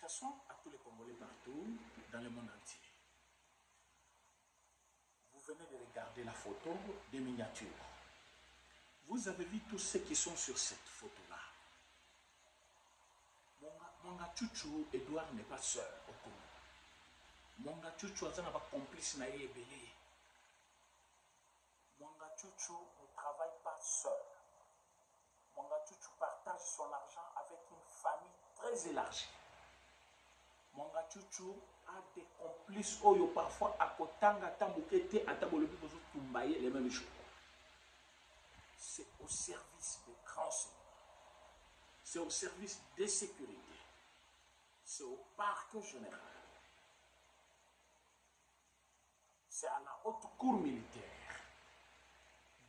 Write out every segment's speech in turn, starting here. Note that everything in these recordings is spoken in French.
Salutations à tous les Congolais partout dans le monde entier. Vous venez de regarder la photo des miniatures. Vous avez vu tous ceux qui sont sur cette photo-là. Mon gars Chouchou Edouard n'est pas seul au Congo. Mon gars Chouchou a un complice naïe belé. Mon gars Chouchou ne travaille pas seul. Mon gars Chouchou partage son argent avec une famille très élargie. Mon gars Chouchou a des complices oyo parfois à Kotanga, Tambukete, à Tabolobi, les mêmes choses. C'est au service des renseignements. C'est au service des sécurités. C'est au parc général. C'est à la haute cour militaire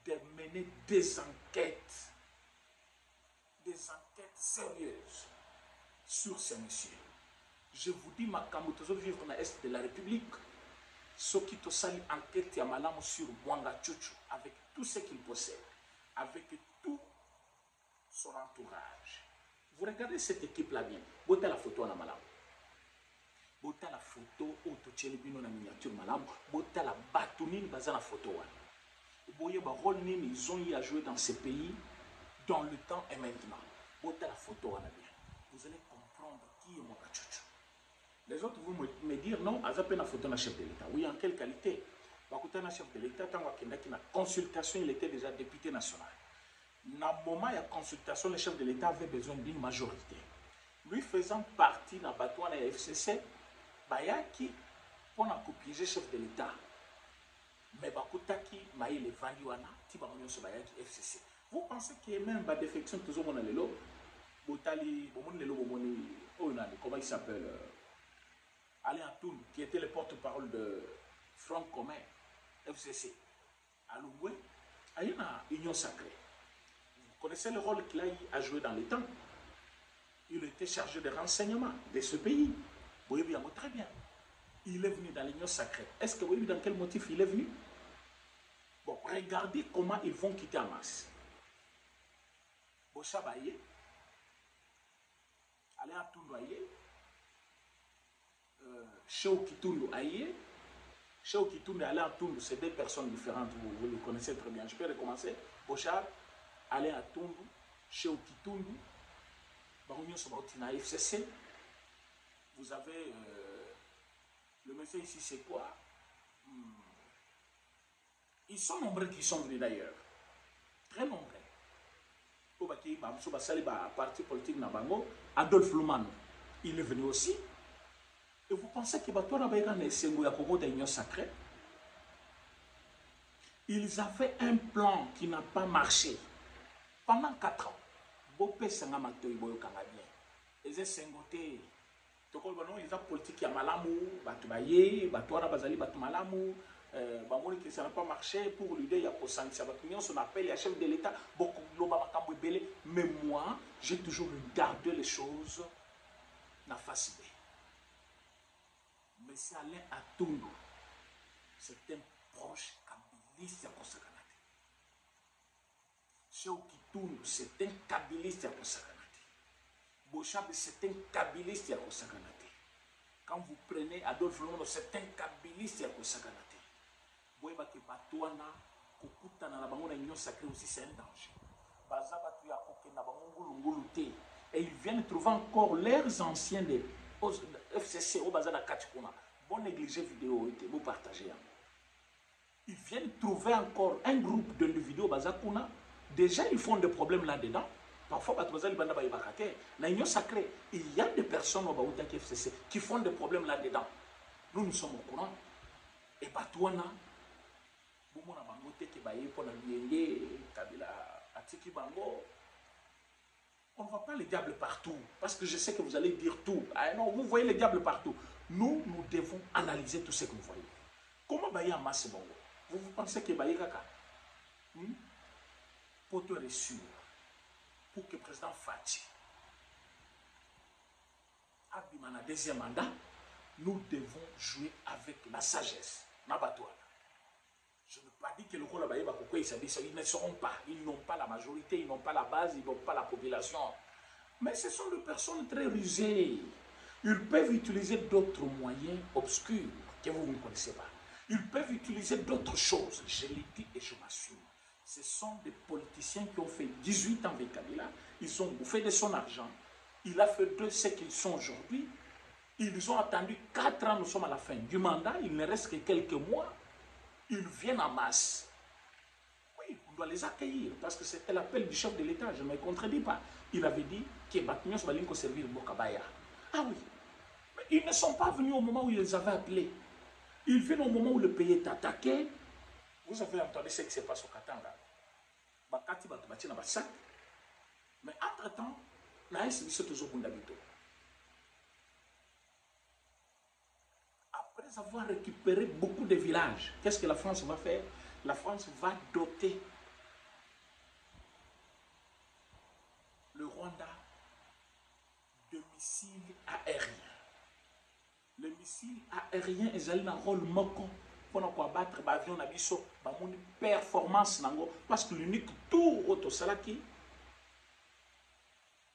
de mener des enquêtes sérieuses sur ces messieurs. Je vous dis, ma camotozo vivre dans l'Est de la République, ceux qui te saluent enquête à Malam sur Mwanga Chouchou, avec tout ce qu'il possède, avec tout son entourage. Vous regardez cette équipe-là bien. Bota la photo en Malam. Bota la photo au Tochelibino na miniature Malam. Bota la batounine basée la photo. Boye ba rôle nini ils ont eu à jouer dans ces pays dans le temps et maintenant. Bota la photo en bien. Vous allez comprendre qui est Mwanga Chouchou. Les autres vont me dire non, à peine la photo d'un chef de l'État. Oui, en quelle qualité? Un chef de l'État, tant qu'il y a une consultation, il était déjà député national. Dans le moment de la consultation, le chef de l'État avait besoin d'une majorité. Lui faisant partie de la bataille de la FCC, Bayaki, pour copier le chef de l'État. Mais Bakutaki, Maï le Vandiwana, Tibaronio se Bayaki FCC. Vous pensez qu'il y a même des défections toujours dans le lot? Botali, comment il s'appelle? Alain Atoun, qui était le porte-parole de Front commun, FCC, à Loué, il y a une union sacrée. Vous connaissez le rôle qu'il a joué dans les temps. Il était chargé de renseignement de ce pays. Vous voyez bien, très bien. Il est venu dans l'union sacrée. Est-ce que vous voyez dans quel motif il est venu? Bon, regardez comment ils vont quitter Hamas. Bocha Baye, Alain Atoun Baye, Cheo Kitundu Aye, Cheo Kitundu et Alain Atoundu, c'est deux personnes différentes, vous le connaissez très bien. Je peux recommencer. Bochard, Alain Atoundu, Cheo Kitundu, Barounion Sobaoutina FCC. Vous avez le monsieur ici, c'est quoi? Ils sont nombreux qui sont venus d'ailleurs. Très nombreux. Au parti politique Nabango, Adolphe Lumano, il est venu aussi. Et vous pensez que l'Union sacrée, ils avaient un plan qui n'a pas marché pendant 4 ans. Bopé Sangamato Iboyo Canadien. Ils ont sengoté. Ils ont politique qui a malamu, Batubaye, Batuara Bazali, Batumalamu. Que ça n'a pas marché pour l'idée, il y a pour sanctionner. On appelle les chefs de l'État, mais moi, j'ai toujours regardé les choses dans la face B. Mais c'est Alain Atoundu, c'est un proche kabiliste à Kosakanate. Cheo Kitundu, c'est un kabiliste à Kosakanate. Bochab, c'est un kabiliste à Kosakanate. Quand vous prenez Adolphe Lumano, c'est un kabiliste à Kosakanate. Boyeba ke Batouana, Kokutana na bango na union sacrée aussi, c'est un danger. Bazabatu ya kokena bango ngulungulute. Et ils viennent trouver encore leurs anciens des FCC au bazar de Kachikuna. Bon négliger vidéo, vous partagez. Ils viennent trouver encore un groupe de vidéos bazakuna. Déjà, ils font des problèmes là-dedans. Parfois, dans l'union sacrée, il y a des personnes au Baoutaki FCC qui font des problèmes là-dedans. Nous sommes au courant. Et Batouana, on ne voit pas les diables partout, parce que je sais que vous allez dire tout. Ah non, vous voyez les diables partout. Nous devons analyser tout ce que vous voyez. Comment Baye Hamas Bongo? Vous pensez que Baye Kaka pour te reçu, pour que le président Fati Abimana deuxième mandat, nous devons jouer avec la sagesse. Je ne veux pas dire que le rôle ils ne seront pas, ils n'ont pas la majorité, ils n'ont pas la base, ils n'ont pas la population. Mais ce sont des personnes très rusées. Ils peuvent utiliser d'autres moyens obscurs que vous ne connaissez pas. Ils peuvent utiliser d'autres choses. Je l'ai dit et je m'assume. Ce sont des politiciens qui ont fait 18 ans avec Kabila. Ils ont bouffé de son argent. Il a fait de ce qu'ils sont aujourd'hui. Ils ont attendu 4 ans, nous sommes à la fin du mandat. Il ne reste que quelques mois. Ils viennent en masse. Oui, on doit les accueillir parce que c'était l'appel du chef de l'État. Je ne me contredis pas. Il avait dit que Batmios va servir Bokabaya. Ah oui. Mais ils ne sont pas venus au moment où ils les avaient appelés. Ils viennent au moment où le pays est attaqué. Vous avez entendu ce qui se passe au Katanga. Bakati Batubati na Bassak. Mais entre-temps, Naïs Bissotozo Bundabito. Après avoir récupéré beaucoup de villages, qu'est-ce que la France va faire? La France va doter le Rwanda de missiles aériens. Les missiles aériens, ils ont un rôle moko pour abattre l'avion nabiso, une performance nango, parce que l'unique tour au Salaki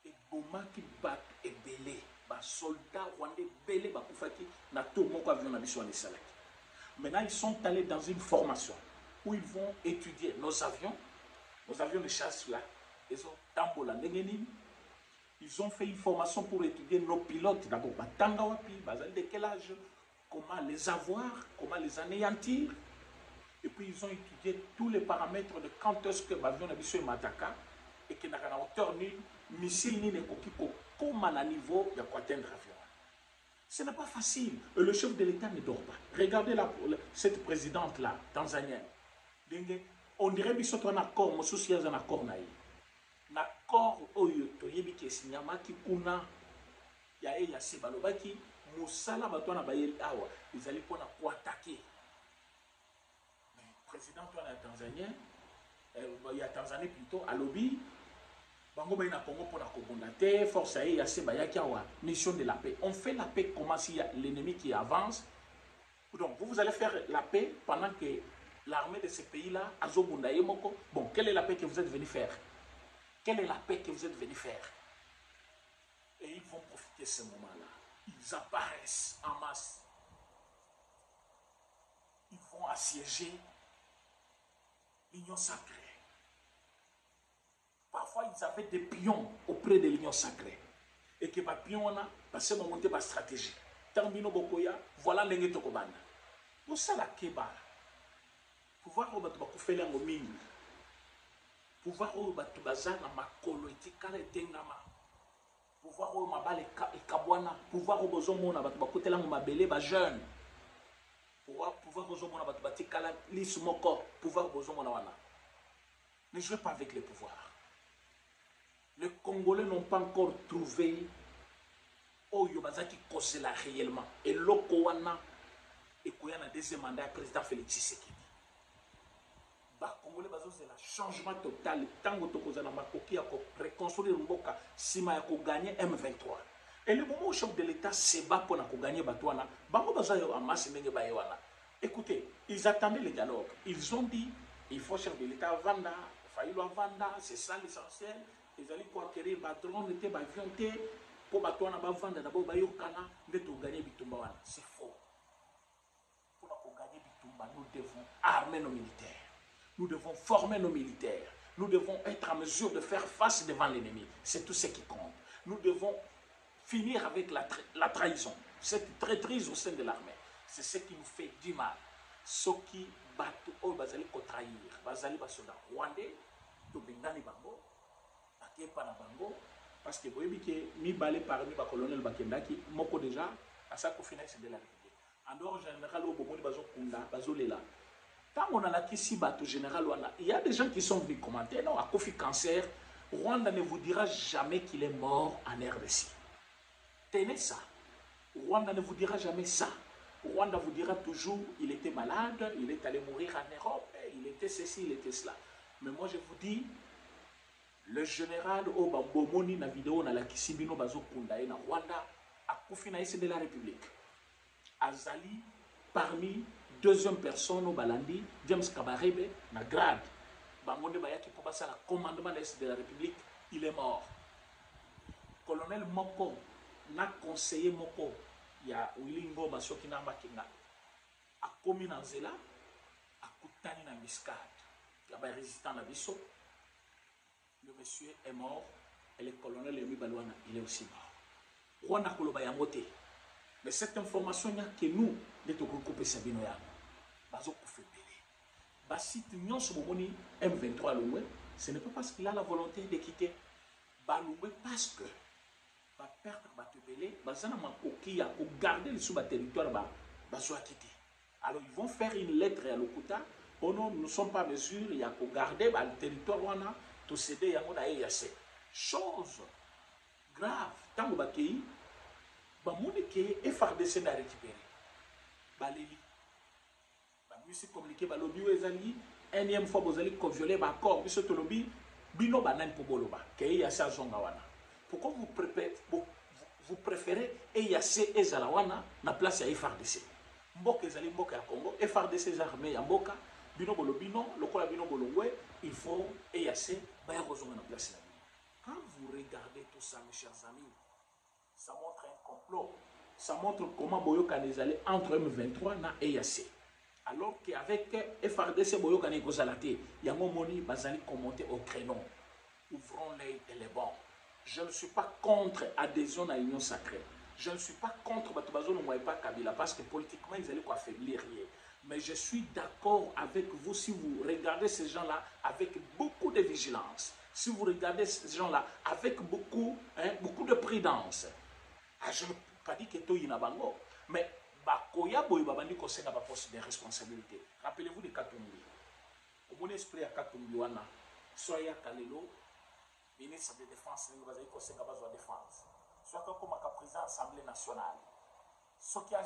et Boma qui bat et belé, les soldats rwandais belé, na tour moko avion nabiso en Salaki. Maintenant, ils sont allés dans une formation où ils vont étudier nos avions de chasse là, ils ont tambola nengeni. Ils ont fait une formation pour étudier nos pilotes. D'abord, de quel âge, comment les avoir, comment les anéantir. Et puis, ils ont étudié tous les paramètres de quand est-ce que l'avion est mataka et qu'il n'a qu'à hauteur ni missile ni comment à niveau de quoi atteindre l'avion. Ce n'est pas facile. Et le chef de l'État ne dort pas. Regardez cette présidente-là, tanzanienne. On dirait que c'est un accord, mais c'est un accord naïf. L'accord oyo toyebi ke sinyamaki kuna ya ya sebalobaki musala batwana bayeli awa ezali pona ko attaquer président toi na tanzanien ya Tanzanie plutôt alobi bango bayina Congo pona ko bondate force ya sebayaki awa mission de la paix. On fait la paix comment s'il y a l'ennemi qui avance. Donc vous allez faire la paix pendant que l'armée de ce pays-là azobunda yemoko. Bon, quelle est la paix que vous êtes venu faire? Quelle est la paix que vous êtes venu faire? Et ils vont profiter de ce moment-là. Ils apparaissent en masse. Ils vont assiéger l'Union sacrée. Parfois, ils avaient des pions auprès de l'Union sacrée. Et que les pions, on a passé mon monté par stratégie. Tambino Bokoya, voilà l'engé Tokobanda. Pour ça, la Keba, pouvoir faire un mine. Pouvoir où batu bazana makolo etikala etengama. Pouvoir où mabale ekabwana. Pouvoir où bozomona batu bakotela mabele ba jeune. Pouvoir bozomona batu batikala lismoko. Pouvoir bozomona wana. Ne jouez pas avec les pouvoirs. Les Congolais n'ont pas encore trouvé Oyo bazaki kosela réellement. Et loko wana ekoyana deuxième mandat président Félix Tshisekedi. Congolais c'est le changement total. Tango tokozana makoki ya ko reconstruire mboka sima ya ko gagner M23. Et le moment où le chef de l'État se bat pour gagner Batouana, bango baza yo amasse ndenge ba yewana. Écoutez, ils attendaient le dialogue. Ils ont dit il faut chef de l'État vanda, failli vanda, c'est ça l'essentiel. Ils allaient pour acquérir ba drone té ba avion té pour Batouana ba vanda d'abord ba yokana ndeto gagner bitumba wana. C'est faux. Pour gagner bitumba, nous devons armer nos militaires. Nous devons former nos militaires. Nous devons être en mesure de faire face devant l'ennemi. C'est tout ce qui compte. Nous devons finir avec la trahison. Cette traîtrise au sein de l'armée. C'est ce qui nous fait du mal. Ceux qui battent au bazali ko trahir. Bazali basoda rwandais, to bengani bango, bakepa na bango, parce que vous voyez que mi balé parmi ba colonel bakendaki, moko déjà, à ça qu'on finit de la République. En dehors général au bomoni bazo kunda, bazo lela. Quand on a la Kissi Bato général, il y a des gens qui sont venus commenter. Non, à Kofi Cancer, Rwanda ne vous dira jamais qu'il est mort en RDC. Tenez ça. Rwanda ne vous dira jamais ça. Rwanda vous dira toujours il était malade, il est allé mourir en Europe, il était ceci, il était cela. Mais moi je vous dis, le général Obambomoni na vidéo na la Kissi Bino Bazo Kundae na Rwanda, à Kofi Naïs de la République. Azali, parmi deuxième personne au Balandi, James Kabarebe, na grade. Bangonde Bayaki pour passer à la commandement de l'Est de la République, il est mort. Colonel Moko, na conseiller moko ya Willy Ngoma soki na makinga akomi na nzela akutani na miscade ya ba résistant na biso. Le monsieur est mort et le colonel Yemi Balouana il est aussi mort. Rwanda koloba yango te. Mais cette information il y a que nous de to couper sabino ya bazo kufebele. Ba site nyonso bomoni M23 Lungwe, ce n'est pas parce qu'il a la volonté de quitter Balungwe parce que va perdre Batebele, bazana makoki ya ko garder le sous territoire bazo quitter. Alors ils vont faire une lettre à Lokuta. Oh non, nous ne sommes pas mesure, il y a qu'au garder le territoire wana to céder yango na EAC. Chose grave, tant que bakei ba moni ke FRDC na récupérer. Baleli. Ba musique communiquer ba lobby ezali énième fois bozali ko violer ba accord biso to lobby bino banane po boloba ke EAC azonga wana. Pourquoi vous préférez EAC ezala wana na place ya FRDC? Mboka ezali mboka ya Congo, FRDC les armées ya mboka, bino bolobino, lokola bino bolongwe, il faut EAC baya kozonga na place la. Quand vous regardez tout ça mes chers amis, ça montre un complot. Ça montre comment boyoka les allait entre M23 na EAC. Alors qu'avec FRDC boyoka ne kozalate, yango moni bazali commenter au créneau. Ouvrons l'œil et les bons. Je ne suis pas contre adhésion à l'union sacrée. Je ne suis pas contre Batubazo pas Kabila parce que politiquement ils allaient quoi affaiblir rien. Mais je suis d'accord avec vous si vous regardez ces gens-là avec beaucoup de vigilance. Si vous regardez ces gens-là avec beaucoup de prudence. Ah, je ne peux pas dire que tout y bango, mais Bakoya Boy Babandi conseille n'a pas poste de responsabilité. Rappelez-vous de Katumbi. Au bon esprit à Katumbi wana, soya Kalelo, ministre de défense, il va dire conseil de défense. Soit comme un président de l'Assemblée nationale. Ce qui a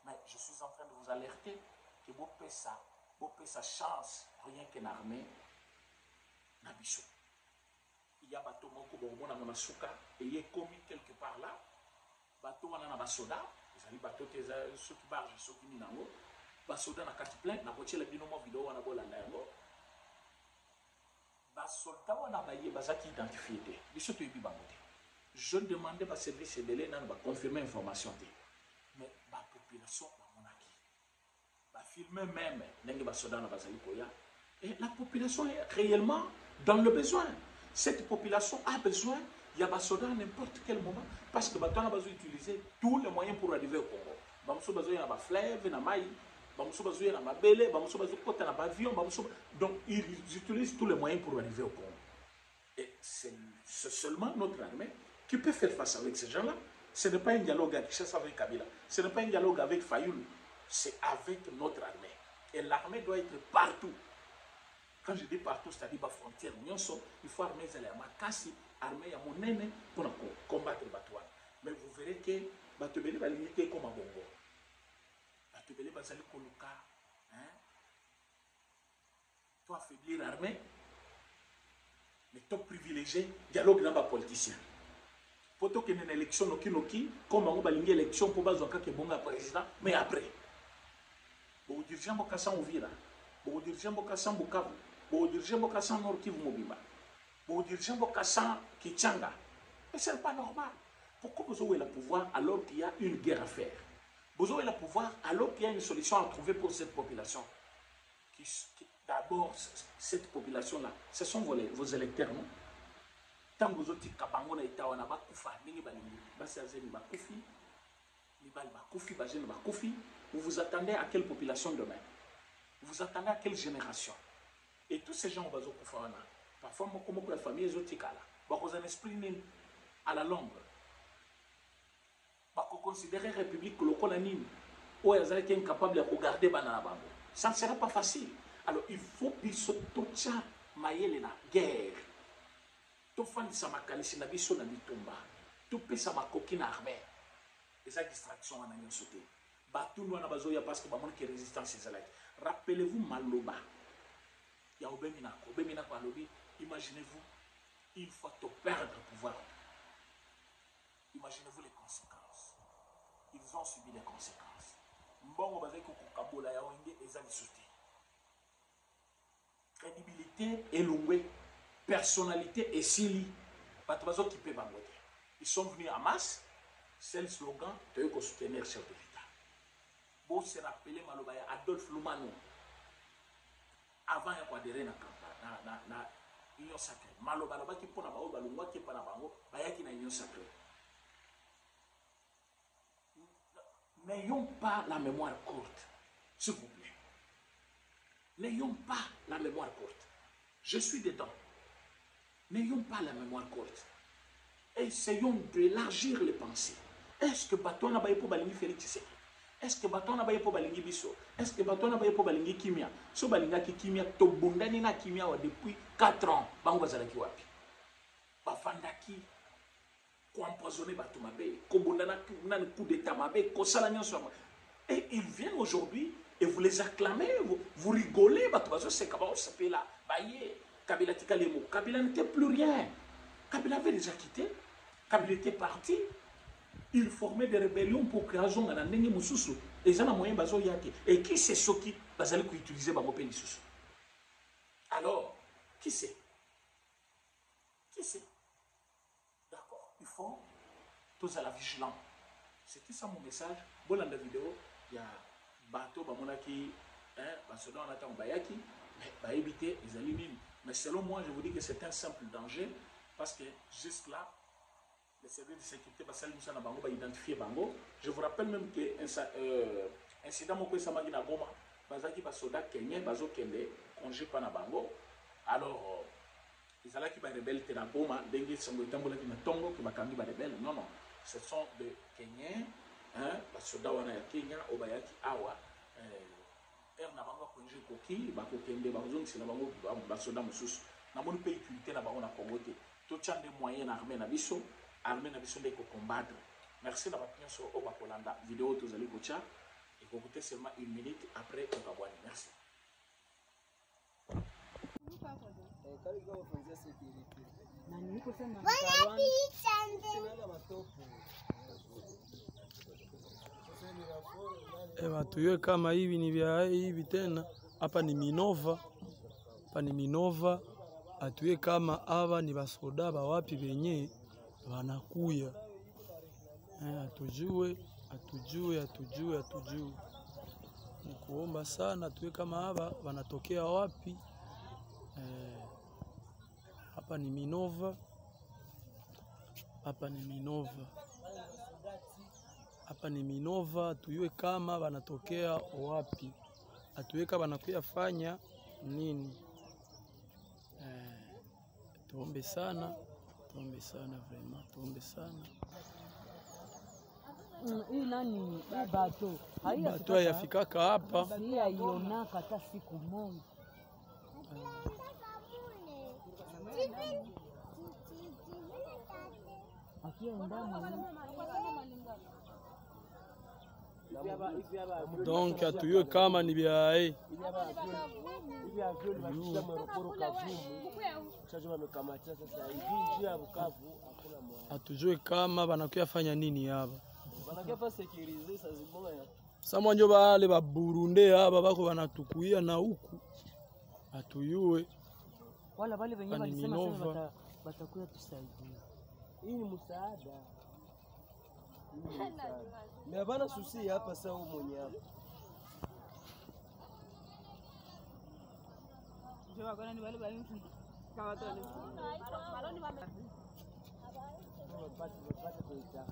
mais je suis en train de vous alerter que vous payez sa chance, rien qu'une armée, Nabiso. Il y a bateau moko bonbon na masuka et il est commis quelque part là. Bateau wana na basoda, ils ont bateau qui ceux qui barge, ceux qui minango. Basoda na kati plein, na koche la binomo vidéo wana bola nango. Soldat wana baye bazaki identifié. Je demandais à service de l'ENA de confirmer l'information. Mais la population va filmer même et la population est réellement dans le besoin. Cette population a besoin, il y a des soldats à n'importe quel moment parce que on a besoin d'utiliser tous les moyens pour arriver au Congo. On a besoin de fleuve, de maïs. Donc ils utilisent tous les moyens pour arriver au Congo. Et c'est seulement notre armée qui peut faire face avec ces gens-là. Ce n'est pas un dialogue avec Kinshasa avec Kabila. Ce n'est pas un dialogue avec Fayoulou. C'est avec notre armée. Et l'armée doit être partout. Quand je dis partout, c'est-à-dire la frontière, il faut armer les Makassi, armer à Monene pour combattre les Batouan. Mais vous verrez que Batouan va limiter comme un bongo. Batubele bazali koluka, toi affaiblir l'armée, mais toi privilégié dialogue dans les politiciens. Pour toi qu'il y ait une élection noki comme on va une élection pour bazoka que bonga président, mais après, bon dirigeant bokassa Uvira, bon dirigeant bokassa Bukavu, bon dirigeant bokassa Nord Kivu Mobimba, bon dirigeant bokassa Kichanga, mais c'est pas normal. Pourquoi vous avez le pouvoir alors qu'il y a une guerre à faire? Vous avez le pouvoir alors qu'il y a une solution à trouver pour cette population. D'abord, cette population-là, ce sont vos électeurs, non? Tant que vous avez kabango na itawa na bakufa, ningi balingi, basazeni bakufi, nibali bakufi, bajeni bakufi, vous vous attendez à quelle population demain? Vous vous attendez à quelle génération? Et tous ces gens au bazo kufa wana, parfois comme la famille ezotikala, bako un esprit à la longue. Considérer République locolanine ou ils sont incapables de regarder banana bango. Ça ne sera pas facile. Alors il faut biso tocha mayele na guerre. To fandi sama kalisi na biso na bitumba. To pesa makoki na armée. Et ça distraction na nyosote. Batu no na bazoya parce que ba manque résistance ezalaki. Rappelez-vous Maloba. Ya obeminako alobi, imaginez-vous une fois to perdre le pouvoir. Imaginez-vous les conséquences. Ils ont subi les conséquences. Mbongo bazaki kokabola ya wenge ezali sauté. Crédibilité elongwe, personnalité esili. Ils sont venus en masse. C'est le slogan de soutenir le chef de l'État. Pour se rappeler Malobaya Adolphe Lumano avant d'adhérer à l'Union sacrée. Malobaya qui pour na bao balungwa qui pour na bango bayaki na Union sacrée. N'ayons pas la mémoire courte, s'il vous plaît. N'ayons pas la mémoire courte. Je suis dedans. N'ayons pas la mémoire courte. Essayons d'élargir les pensées. Est-ce que Baton n'a pas pour balingi Félix Tshisekedi? Est-ce que Baton n'a pas pour balingi Bisso? Est-ce que Baton n'a pas pour balingi Kimia? So balinga ki Kimia to bundani na Kimia depuis 4 ans. Bango bazalaki wapi? Bafandaki ko empoisonner Bato mabe, ko bundana na coup d'état mabe, ko salanyo so. Et ils viennent aujourd'hui et vous les acclamez, vous rigolez, Bato bazo c'est comment ça s'appelle là? Baye, Kabila tikalemo. Kabila n'était plus rien. Kabila avait déjà quitté. Kabila était parti. Il formait des rébellions pour créer un zone à Nengi Moussousou. Et ils ont un moyen bazo yaki. Et qui c'est ce qui va utiliser Bangope Nissoussou? Alors, qui c'est? Qui c'est? D'accord. Il faut tous à la vigilance. C'était ça mon message. Bon, dans la vidéo, il y a bateau, bamonaki, basoda on attend bayaki, mais va éviter les aliments. Mais selon moi, je vous dis que c'est un simple danger parce que juste là, les services de sécurité va identifier Bango. Je vous rappelle même que incident moko samagi na Goma, bazaki ba soda kenyen bazo kende congé pa na Bango. Alors ils allaient qui ba rebelle te na Goma, dengue sango tambola ki na tongo ki bakangi ba rebelle. Non non, ce sont des Kenyans, ba soda wana ya Kenya obayaki awa na Bango congé koki ba ko kende ba zong sina Bango ba soda mususu. Na moni pays utilité na Bango na Congo te. To tchande moyen armée na biso. Armée na biso ndeko combattre. Merci d'avoir bien sur Obakolanda. Vidéo tous allez gocha. Et vous écoutez seulement 1 minute après on va voir. Merci. Tuwe kama hivi ni vya hivi tena. Hapa ni Minova. Hapa ni Minova. Atuwe kama ava ni basoda ba wapi benye wanakuya. Atujue. Nikuomba sana tuwe kama hapa wanatokea wapi. Hapa ni Minova. Hapa ni Minova, tuwe kama wanatokea wapi. Atuwe kama wanakuya fanya nini. Tuombe sana vraiment, tuombe sana. Hii nani bato? Bato hayafikaka hapa. Haionaka hata siku moja. Donc atuwe kama ni bia atujue kama banakuya fanya nini hapa. Sama njo bale ba Burundi hapa bako banatukuia na huku. Atuyue. Wala bale wenye walisema sasa batakuya tusaidia. Hii ni msaada. Mimi bana susi hapa sasa mwenye hapa. Ndio wako ni wale bali kawa tu. Baloni Wapate kuita